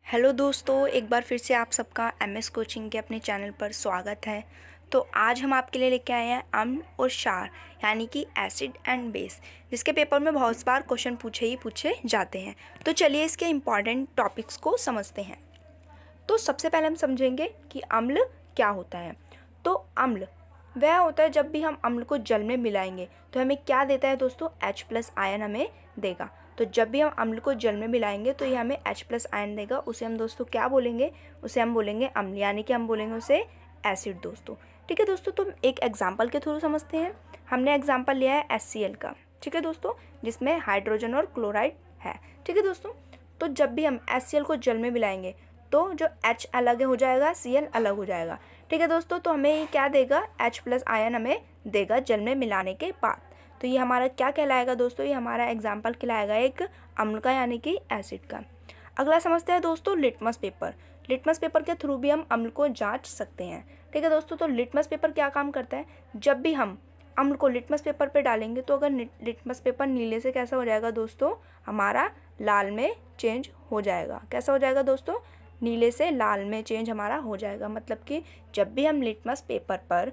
Hello दोस्तों, एक बार फिर से आप सबका एमएस कोचिंग के अपने चैनल पर स्वागत है। तो आज हम आपके लिए लेके आए हैं अम्ल और क्षार यानी कि एसिड एंड बेस, जिसके पेपर में बहुत बार क्वेश्चन पूछे जाते हैं। तो चलिए इसके इम्पॉर्टेंट टॉपिक्स को समझते हैं। तो सबसे पहले हम समझेंगे कि अम्ल क्या होता है। तो अम्ल वह होता है जब भी हम अम्ल को जल में मिलाएंगे तो हमें क्या देता है दोस्तों, H+ आयन हमें देगा। तो जब भी हम अम्ल को जल में मिलाएंगे तो ये हमें H+ आयन देगा। उसे हम दोस्तों क्या बोलेंगे, उसे हम बोलेंगे अम्ल, यानी कि हम बोलेंगे उसे एसिड दोस्तों। ठीक है दोस्तों, तो हम एक एग्जाम्पल के थ्रू समझते हैं। हमने एग्जाम्पल लिया है HCl का, ठीक है दोस्तों, जिसमें हाइड्रोजन और क्लोराइड है। ठीक है दोस्तों, तो जब भी हम HCl को जल में मिलाएंगे तो जो H अलग हो जाएगा, Cl अलग हो जाएगा। ठीक है दोस्तों, तो हमें ये क्या देगा, H+ आयन हमें देगा जल में मिलाने के बाद। तो ये हमारा क्या कहलाएगा दोस्तों, ये हमारा एग्जाम्पल कहलाएगा एक अम्ल का यानी कि एसिड का। अगला समझते हैं दोस्तों लिटमस पेपर। लिटमस पेपर के थ्रू भी हम अम्ल को जांच सकते हैं। ठीक है दोस्तों, तो लिटमस पेपर क्या काम करता है, जब भी हम अम्ल को लिटमस पेपर पे डालेंगे तो अगर लिटमस पेपर नीले से कैसा हो जाएगा दोस्तों, हमारा लाल में चेंज हो जाएगा। कैसा हो जाएगा दोस्तों, नीले से लाल में चेंज हमारा हो जाएगा। मतलब कि जब भी हम लिटमस पेपर पर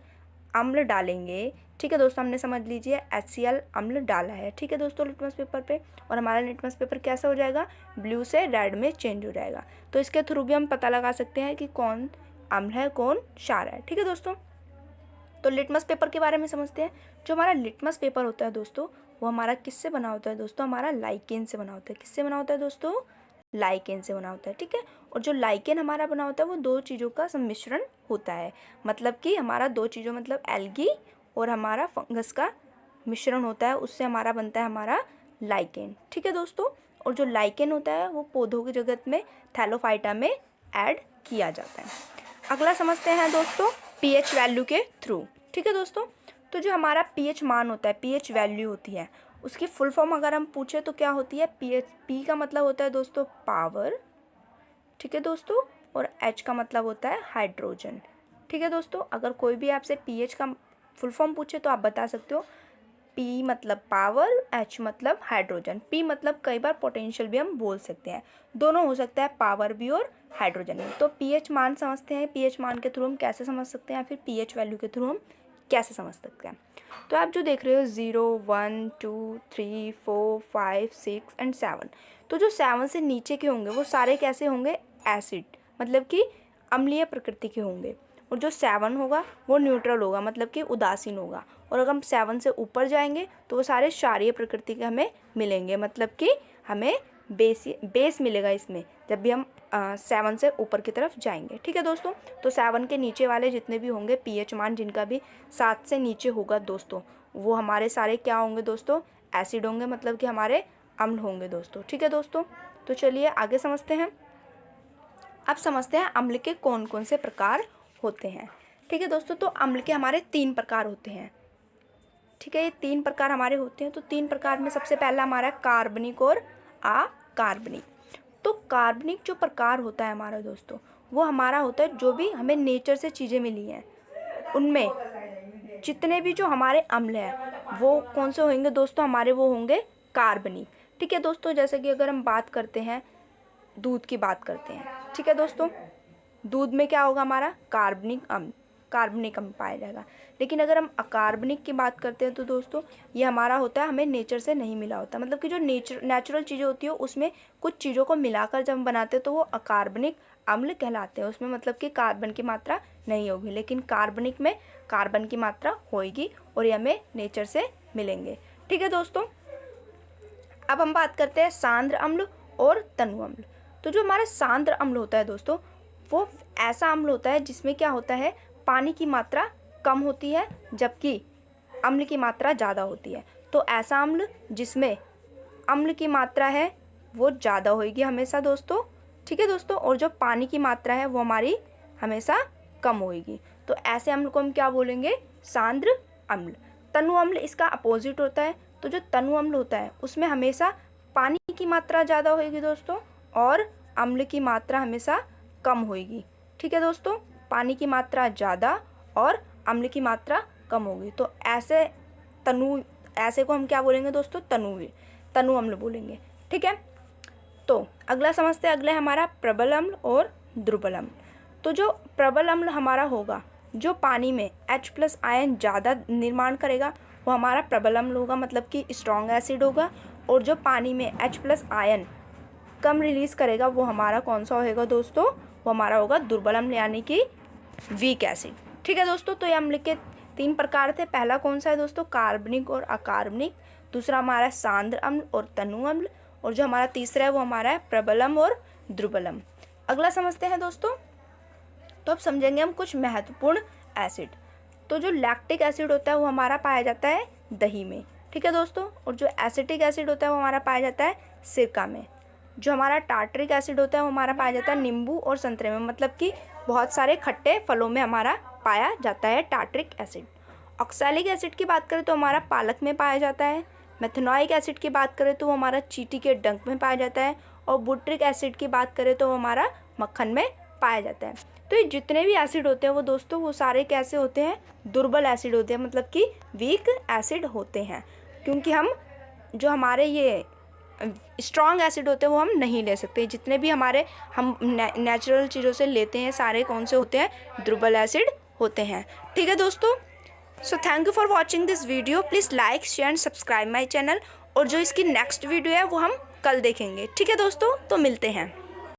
अम्ल डालेंगे, ठीक है दोस्तों, हमने समझ लीजिए HCl अम्ल डाला है, ठीक है दोस्तों, लिटमस पेपर पे, और हमारा लिटमस पेपर कैसा हो जाएगा, ब्लू से रेड में चेंज हो जाएगा। तो इसके थ्रू भी हम पता लगा सकते हैं कि कौन अम्ल है कौन क्षार है। ठीक है दोस्तों, तो लिटमस पेपर के बारे में समझते हैं। जो हमारा लिटमस पेपर होता है दोस्तों, वो हमारा किससे बना होता है दोस्तों, हमारा लाइकेन से बना होता है। किससे बना होता है दोस्तों, लाइकेन से बना होता है। ठीक है, और जो लाइकेन हमारा बना होता है वो दो चीज़ों का सम्मिश्रण होता है। मतलब कि हमारा दो चीज़ों, मतलब एल्गी और हमारा फंगस का मिश्रण होता है, उससे हमारा बनता है हमारा लाइकेन। ठीक है दोस्तों, और जो लाइकेन होता है वो पौधों की जगत में थैलोफाइटा में ऐड किया जाता है। अगला समझते हैं दोस्तों पीएच वैल्यू के थ्रू। ठीक है दोस्तों, तो जो हमारा पीएच मान होता है, पीएच वैल्यू होती है, उसकी फुल फॉर्म अगर हम पूछे तो क्या होती है, पीएच, पी का मतलब होता है दोस्तों पावर, ठीक है दोस्तों, और एच का मतलब होता है हाइड्रोजन। ठीक है दोस्तों, अगर कोई भी आपसे पीएच का फुल फॉर्म पूछे तो आप बता सकते हो पी मतलब पावर, एच मतलब हाइड्रोजन। पी मतलब कई बार पोटेंशियल भी हम बोल सकते हैं, दोनों हो सकता है, पावर भी और हाइड्रोजन भी। तो पीएच मान समझते हैं, पीएच मान के थ्रू हम कैसे समझ सकते हैं, फिर पीएच वैल्यू के थ्रू हम कैसे समझ सकते हैं। तो आप जो देख रहे हो 0, 1, 2, 3, 4, 5, 6 एंड 7, तो जो 7 से नीचे के होंगे वो सारे कैसे होंगे, एसिड, मतलब कि अम्लीय प्रकृति के होंगे। और जो 7 होगा वो न्यूट्रल होगा, मतलब कि उदासीन होगा। और अगर हम 7 से ऊपर जाएंगे तो वो सारे क्षारीय प्रकृति के हमें मिलेंगे, मतलब कि हमें बेस मिलेगा इसमें जब भी हम 7 से ऊपर की तरफ जाएंगे। ठीक है दोस्तों, तो 7 के नीचे वाले जितने भी होंगे पीएच मान जिनका भी 7 से नीचे होगा दोस्तों, वो हमारे सारे क्या होंगे दोस्तों, एसिड होंगे, मतलब कि हमारे अम्ल होंगे दोस्तों। ठीक है दोस्तों, तो चलिए आगे समझते हैं। अब समझते हैं अम्ल के कौन कौन से प्रकार होते हैं। ठीक है दोस्तों, तो अम्ल के हमारे 3 प्रकार होते हैं। ठीक है, ये 3 प्रकार हमारे होते हैं। तो 3 प्रकार में सबसे पहला हमारा कार्बनिक और अकार्बनिक। तो कार्बनिक जो प्रकार होता है हमारा दोस्तों, वो हमारा होता है जो भी हमें नेचर से चीज़ें मिली हैं उनमें जितने भी जो हमारे अम्ल हैं वो कौन से होंगे दोस्तों, हमारे वो होंगे कार्बनिक। ठीक है दोस्तों, जैसे कि अगर हम बात करते हैं दूध की बात करते हैं, ठीक है दोस्तों, दूध में क्या होगा हमारा कार्बनिक अम्ल पाया जाएगा। लेकिन अगर हम अकार्बनिक की बात करते हैं तो दोस्तों ये हमारा होता है, हमें नेचर से नहीं मिला होता। मतलब कि जो नेचुरल चीज़ें होती है उसमें कुछ चीज़ों को मिलाकर जब हम बनाते हैं तो वो अकार्बनिक अम्ल कहलाते हैं। उसमें मतलब कि कार्बन की मात्रा नहीं होगी, लेकिन कार्बनिक में कार्बन की मात्रा होगी और ये हमें नेचर से मिलेंगे। ठीक है दोस्तों, अब हम बात करते हैं सांद्र अम्ल और तनु अम्ल। तो जो हमारा सांद्र अम्ल होता है दोस्तों, वो ऐसा अम्ल होता है जिसमें क्या होता है, पानी की मात्रा कम होती है जबकि अम्ल की मात्रा ज़्यादा होती है। तो ऐसा अम्ल जिसमें अम्ल की मात्रा है वो ज़्यादा होगी हमेशा दोस्तों। ठीक है दोस्तों, और जो पानी की मात्रा है वो हमारी हमेशा कम होगी। तो ऐसे अम्ल को हम क्या बोलेंगे, सांद्र अम्ल। तनु अम्ल इसका अपोजिट होता है। तो जो तनु अम्ल होता है उसमें हमेशा पानी की मात्रा ज़्यादा होगी दोस्तों और अम्ल की मात्रा हमेशा कम होगी। ठीक है दोस्तों, पानी की मात्रा ज़्यादा और अम्ल की मात्रा कम होगी। तो ऐसे को हम क्या बोलेंगे दोस्तों, तनु अम्ल बोलेंगे। ठीक है, तो अगला समझते हैं, अगला है हमारा प्रबल अम्ल और दुर्बल अम्ल। तो जो प्रबल अम्ल हमारा होगा, जो पानी में H+ आयन ज़्यादा निर्माण करेगा, वो हमारा प्रबल अम्ल होगा, मतलब कि स्ट्रॉन्ग एसिड होगा। और जो पानी में H+ आयन कम रिलीज़ करेगा, वो हमारा कौन सा होगा दोस्तों, वो हमारा होगा दुर्बल अम्ल, यानी कि वीक एसिड। ठीक है दोस्तों, तो ये अम्ल के 3 प्रकार थे। पहला कौन सा है दोस्तों, कार्बनिक और अकार्बनिक। दूसरा हमारा सांद्र अम्ल और तनु अम्ल। और जो हमारा तीसरा है वो हमारा है प्रबल अम्ल और दुर्बल अम्ल। अगला समझते हैं दोस्तों, तो अब समझेंगे हम कुछ महत्वपूर्ण एसिड। तो जो लैक्टिक एसिड होता है वो हमारा पाया जाता है दही में। ठीक है दोस्तों, और जो एसिटिक एसिड होता है वो हमारा पाया जाता है सिरका में। जो हमारा टार्टरिक एसिड होता है वो हमारा पाया जाता है नींबू और संतरे में, मतलब कि बहुत सारे खट्टे फलों में हमारा पाया जाता है टार्टरिक एसिड। ऑक्सैलिक एसिड की बात करें तो हमारा पालक में पाया जाता है। मेथनोइक एसिड की बात करें तो वो हमारा चींटी के डंक में पाया जाता है। और बुट्रिक एसिड की बात करें तो वो हमारा मक्खन में पाया जाता है। तो ये जितने भी एसिड होते हैं वो दोस्तों, वो सारे कैसे होते हैं, दुर्बल एसिड होते हैं, मतलब कि वीक एसिड होते हैं। क्योंकि हम जो हमारे ये स्ट्रॉन्ग एसिड होते हैं वो हम नहीं ले सकते। जितने भी हमारे हम नेचुरल चीज़ों से लेते हैं, सारे कौन से होते हैं, दुर्बल एसिड होते हैं। ठीक है दोस्तों, so thank you for watching this video. Please like, share and subscribe my channel. और जो इसकी नेक्स्ट वीडियो है वो हम कल देखेंगे। ठीक है दोस्तों, तो मिलते हैं।